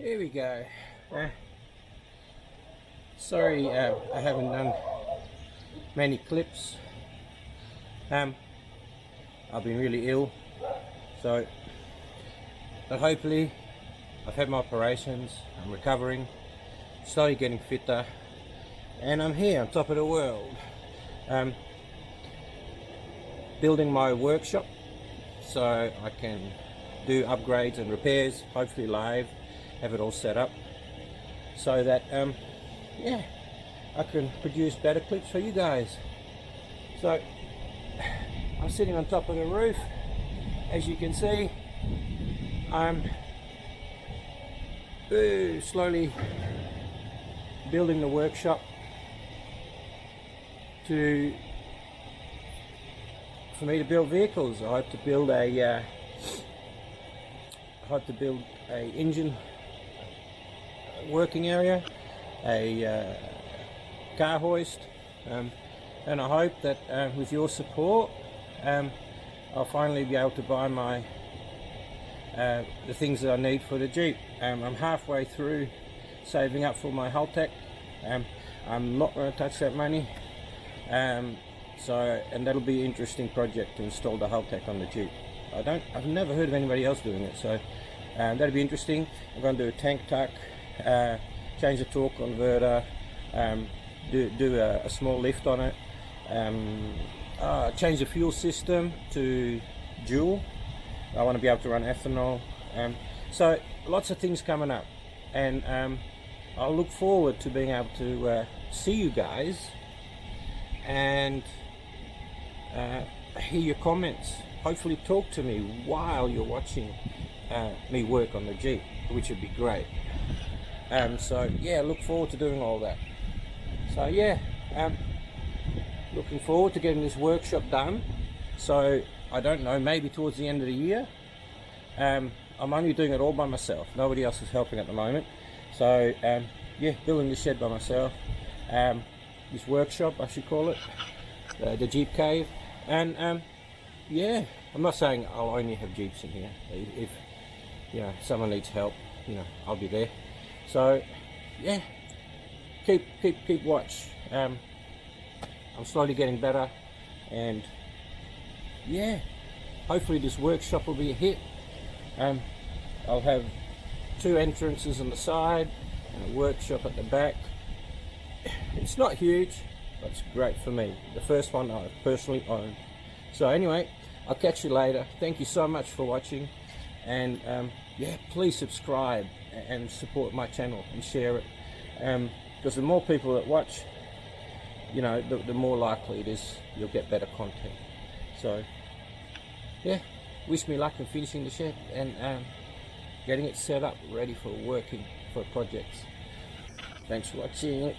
Here we go. Sorry, I haven't done many clips. I've been really ill, so but hopefully I've had my operations, I'm recovering, slowly getting fitter, and I'm here on top of the world, building my workshop so I can do upgrades and repairs, hopefully live, have it all set up so that yeah, I can produce better clips for you guys. So I'm sitting on top of the roof. As you can see, I'm slowly building the workshop for me to build vehicles. I hope to build a engine working area, a car hoist, and I hope that with your support I'll finally be able to buy my the things that I need for the Jeep. I'm halfway through saving up for my Haltech. I'm not going to touch that money, and that'll be an interesting project to install the Haltech on the Jeep. I've never heard of anybody else doing it, so that'll be interesting. I'm going to do a tank tuck, change the torque converter, do a small lift on it, change the fuel system to dual. I want to be able to run ethanol, so lots of things coming up, and I'll look forward to being able to see you guys and hear your comments. Hopefully talk to me while you're watching me work on the Jeep, which would be great. So yeah, look forward to doing all that. So yeah, looking forward to getting this workshop done. So I don't know, maybe towards the end of the year. I'm only doing it all by myself. Nobody else is helping at the moment. So yeah, building the shed by myself. This workshop, I should call it, the Jeep Cave. And yeah, I'm not saying I'll only have Jeeps in here. If you know someone needs help, I'll be there. So yeah, keep watch. I'm slowly getting better, and yeah, hopefully this workshop will be a hit. I'll have 2 entrances on the side and a workshop at the back. It's not huge, but it's great for me. The first one I personally own. So anyway, I'll catch you later. Thank you so much for watching, and yeah, please subscribe and support my channel and share it, because the more people that watch, the more likely it is you'll get better content. So yeah, wish me luck in finishing the shed and getting it set up ready for working for projects. Thanks for watching.